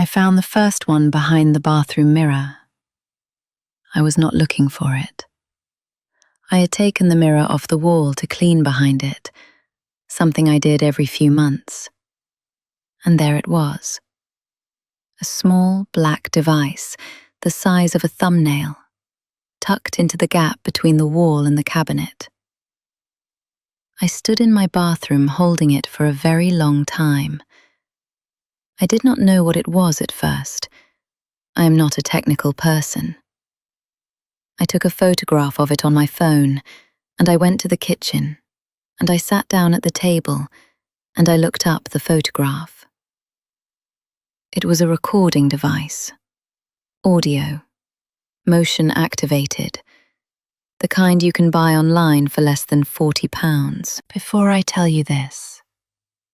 found the first one behind the bathroom mirror. I was not looking for it. I had taken the mirror off the wall to clean behind it, something I did every few months. And there it was. A small black device, the size of a thumbnail, tucked into the gap between the wall and the cabinet. I stood in my bathroom holding it for a very long time. I did not know what it was at first. I am not a technical person. I took a photograph of it on my phone, and I went to the kitchen, and I sat down at the table, and I looked up the photograph. It was a recording device. Audio. Motion activated. The kind you can buy online for less than £40. Before I tell you this,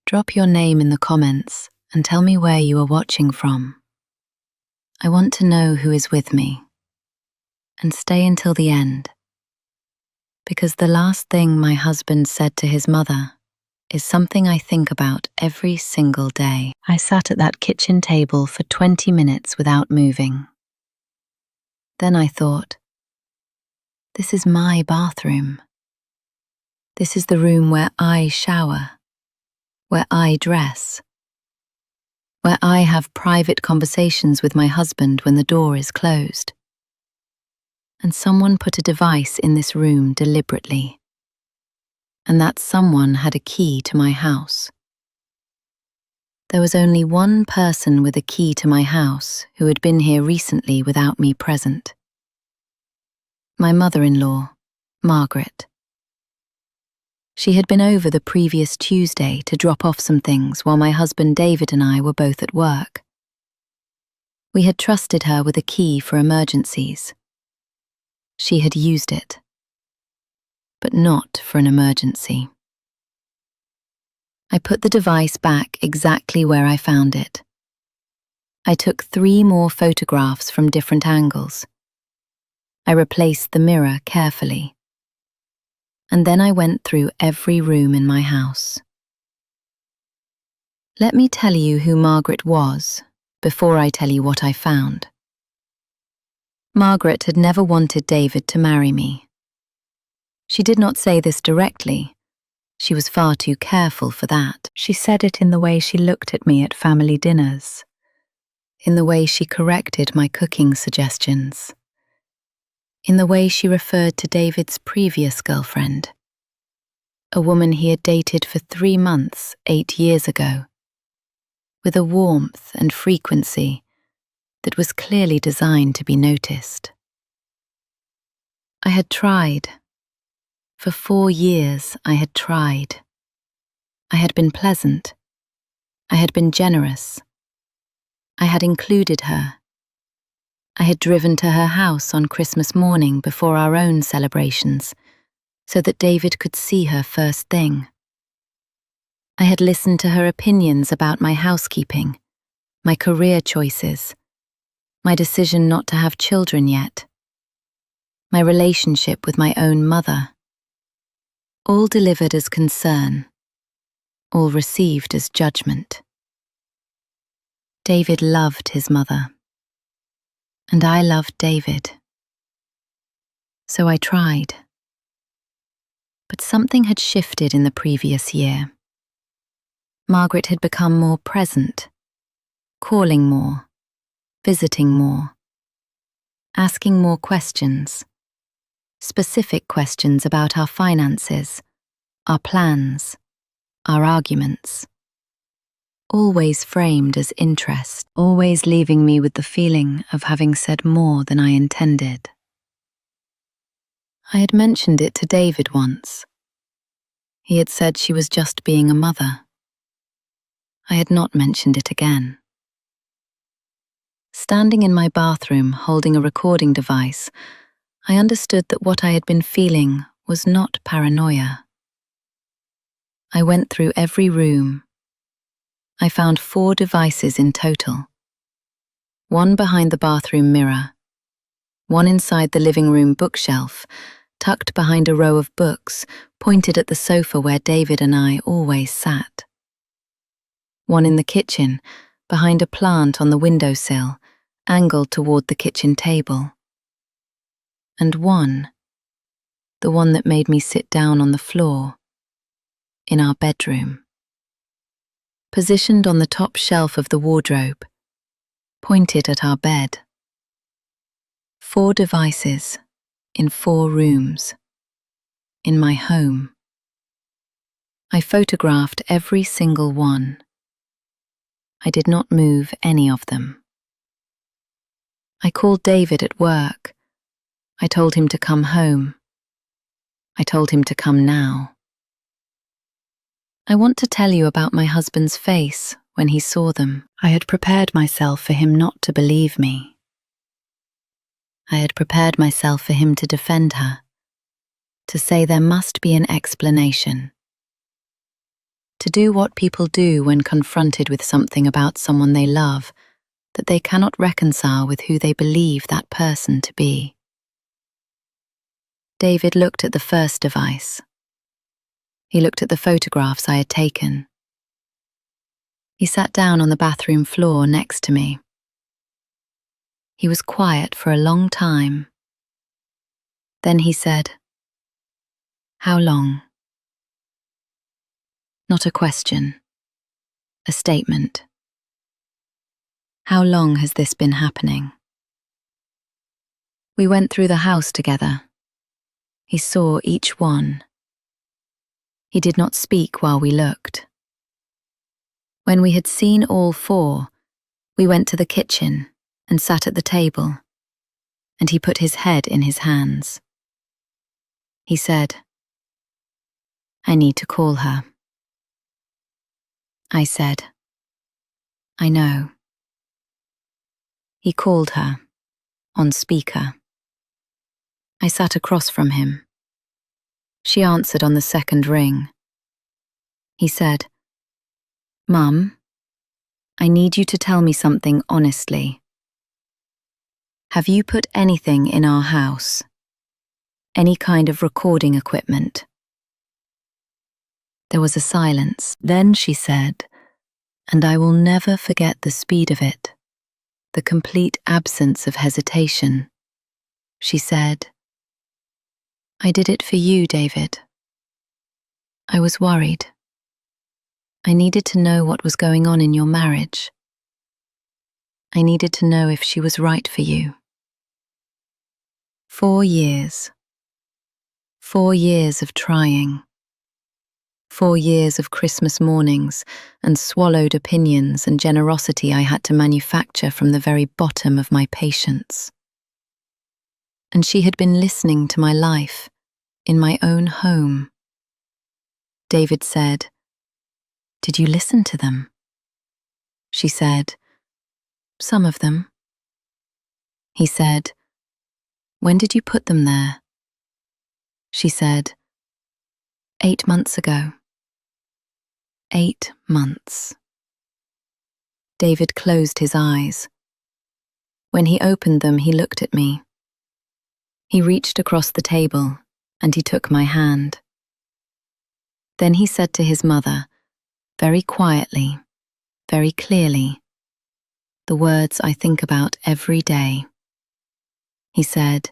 drop your name in the comments and tell me where you are watching from. I want to know who is with me. And stay until the end. Because the last thing my husband said to his mother is something I think about every single day. I sat at that kitchen table for 20 minutes without moving. Then I thought, this is my bathroom. This is the room where I shower, where I dress, where I have private conversations with my husband when the door is closed. And someone put a device in this room deliberately. And that someone had a key to my house. There was only one person with a key to my house who had been here recently without me present. My mother-in-law, Margaret. She had been over the previous Tuesday to drop off some things while my husband David and I were both at work. We had trusted her with a key for emergencies. She had used it, but not for an emergency. I put the device back exactly where I found it. I took 3 more photographs from different angles. I replaced the mirror carefully. And then I went through every room in my house. Let me tell you who Margaret was before I tell you what I found. Margaret had never wanted David to marry me. She did not say this directly. She was far too careful for that. She said it in the way she looked at me at family dinners, in the way she corrected my cooking suggestions, in the way she referred to David's previous girlfriend, a woman he had dated for 3 months 8 years ago, with a warmth and frequency that was clearly designed to be noticed. I had tried. For 4 years I had tried. I had been pleasant. I had been generous. I had included her. I had driven to her house on Christmas morning before our own celebrations, so that David could see her first thing. I had listened to her opinions about my housekeeping, my career choices, my decision not to have children yet, my relationship with my own mother. All delivered as concern, all received as judgment. David loved his mother, and I loved David. So I tried. But something had shifted in the previous year. Margaret had become more present, calling more, visiting more, asking more questions, specific questions about our finances, our plans, our arguments. Always framed as interest, always leaving me with the feeling of having said more than I intended. I had mentioned it to David once. He had said she was just being a mother. I had not mentioned it again. Standing in my bathroom holding a recording device, I understood that what I had been feeling was not paranoia. I went through every room. I found 4 devices in total. 1 behind the bathroom mirror, 1 inside the living room bookshelf, tucked behind a row of books, pointed at the sofa where David and I always sat. 1 in the kitchen, behind a plant on the windowsill, angled toward the kitchen table. And one, the one that made me sit down on the floor, in our bedroom. Positioned on the top shelf of the wardrobe, pointed at our bed. 4 devices, in 4 rooms, in my home. I photographed every single one. I did not move any of them. I called David at work. I told him to come home. I told him to come now. I want to tell you about my husband's face when he saw them. I had prepared myself for him not to believe me. I had prepared myself for him to defend her, to say there must be an explanation. To do what people do when confronted with something about someone they love that they cannot reconcile with who they believe that person to be. David looked at the first device. He looked at the photographs I had taken. He sat down on the bathroom floor next to me. He was quiet for a long time. Then he said, "How long?" Not a question, a statement. How long has this been happening? We went through the house together. He saw each one. He did not speak while we looked. When we had seen all 4, we went to the kitchen and sat at the table, and he put his head in his hands. He said, "I need to call her." I said, "I know." He called her, on speaker. I sat across from him. She answered on the 2nd ring. He said, "Mum, I need you to tell me something honestly. Have you put anything in our house? Any kind of recording equipment?" There was a silence. Then she said, and I will never forget the speed of it, the complete absence of hesitation. She said, "I did it for you, David. I was worried. I needed to know what was going on in your marriage. I needed to know if she was right for you." 4 years. 4 years of trying. 4 years of Christmas mornings and swallowed opinions and generosity I had to manufacture from the very bottom of my patience. And she had been listening to my life in my own home. David said, "Did you listen to them?" She said, "Some of them." He said, "When did you put them there?" She said, 8 months ago. 8 months. David closed his eyes. When he opened them, he looked at me. He reached across the table and he took my hand. Then he said to his mother, very quietly, very clearly, the words I think about every day. He said,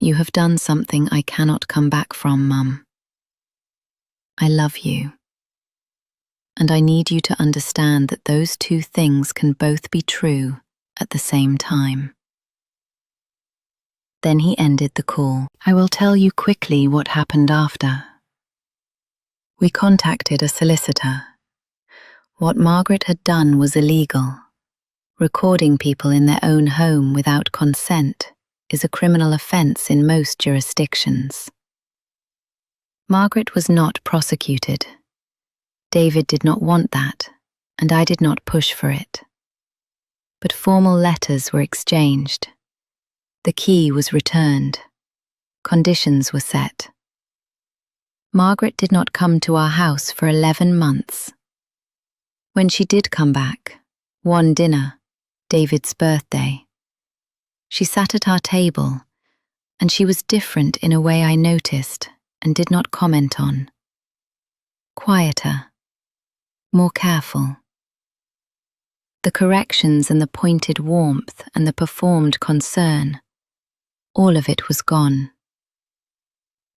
"You have done something I cannot come back from, Mum. I love you. And I need you to understand that those 2 things can both be true at the same time." Then he ended the call. I will tell you quickly what happened after. We contacted a solicitor. What Margaret had done was illegal. Recording people in their own home without consent is a criminal offence in most jurisdictions. Margaret was not prosecuted. David did not want that, and I did not push for it. But formal letters were exchanged. The key was returned. Conditions were set. Margaret did not come to our house for 11 months. When she did come back, one dinner, David's birthday, she sat at our table, and she was different in a way I noticed and did not comment on. Quieter, more careful. The corrections and the pointed warmth and the performed concern, all of it was gone.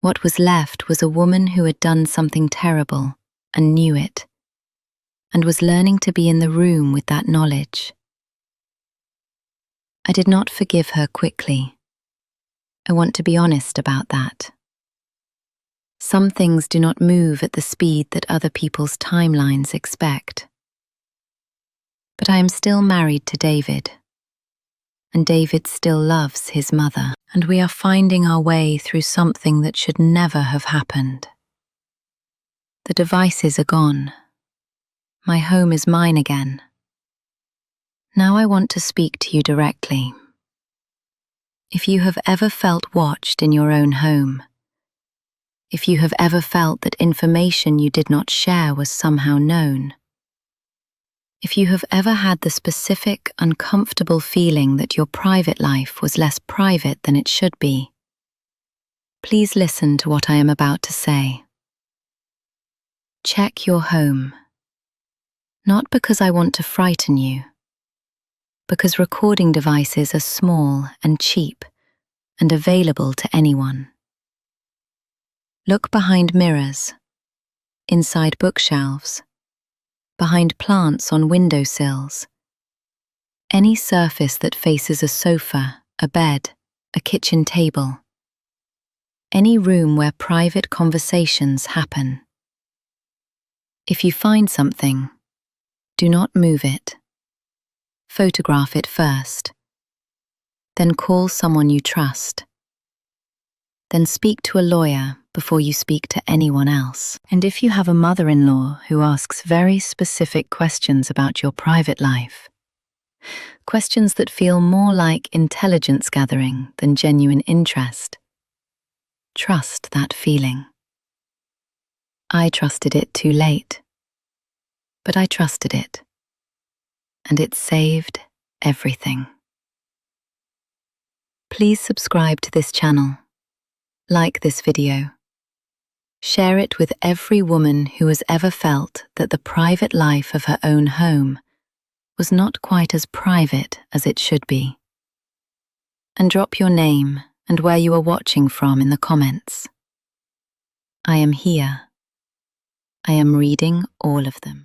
What was left was a woman who had done something terrible and knew it, and was learning to be in the room with that knowledge. I did not forgive her quickly. I want to be honest about that. Some things do not move at the speed that other people's timelines expect. But I am still married to David, and David still loves his mother, and we are finding our way through something that should never have happened. The devices are gone. My home is mine again. Now I want to speak to you directly. If you have ever felt watched in your own home, if you have ever felt that information you did not share was somehow known, if you have ever had the specific, uncomfortable feeling that your private life was less private than it should be, please listen to what I am about to say. Check your home. Not because I want to frighten you, because recording devices are small and cheap and available to anyone. Look behind mirrors, inside bookshelves, behind plants on windowsills. Any surface that faces a sofa, a bed, a kitchen table. Any room where private conversations happen. If you find something, do not move it. Photograph it first. Then call someone you trust. Then speak to a lawyer before you speak to anyone else. And if you have a mother-in-law who asks very specific questions about your private life, questions that feel more like intelligence gathering than genuine interest, trust that feeling. I trusted it too late, but I trusted it, and it saved everything. Please subscribe to this channel, like this video, share it with every woman who has ever felt that the private life of her own home was not quite as private as it should be. And drop your name and where you are watching from in the comments. I am here. I am reading all of them.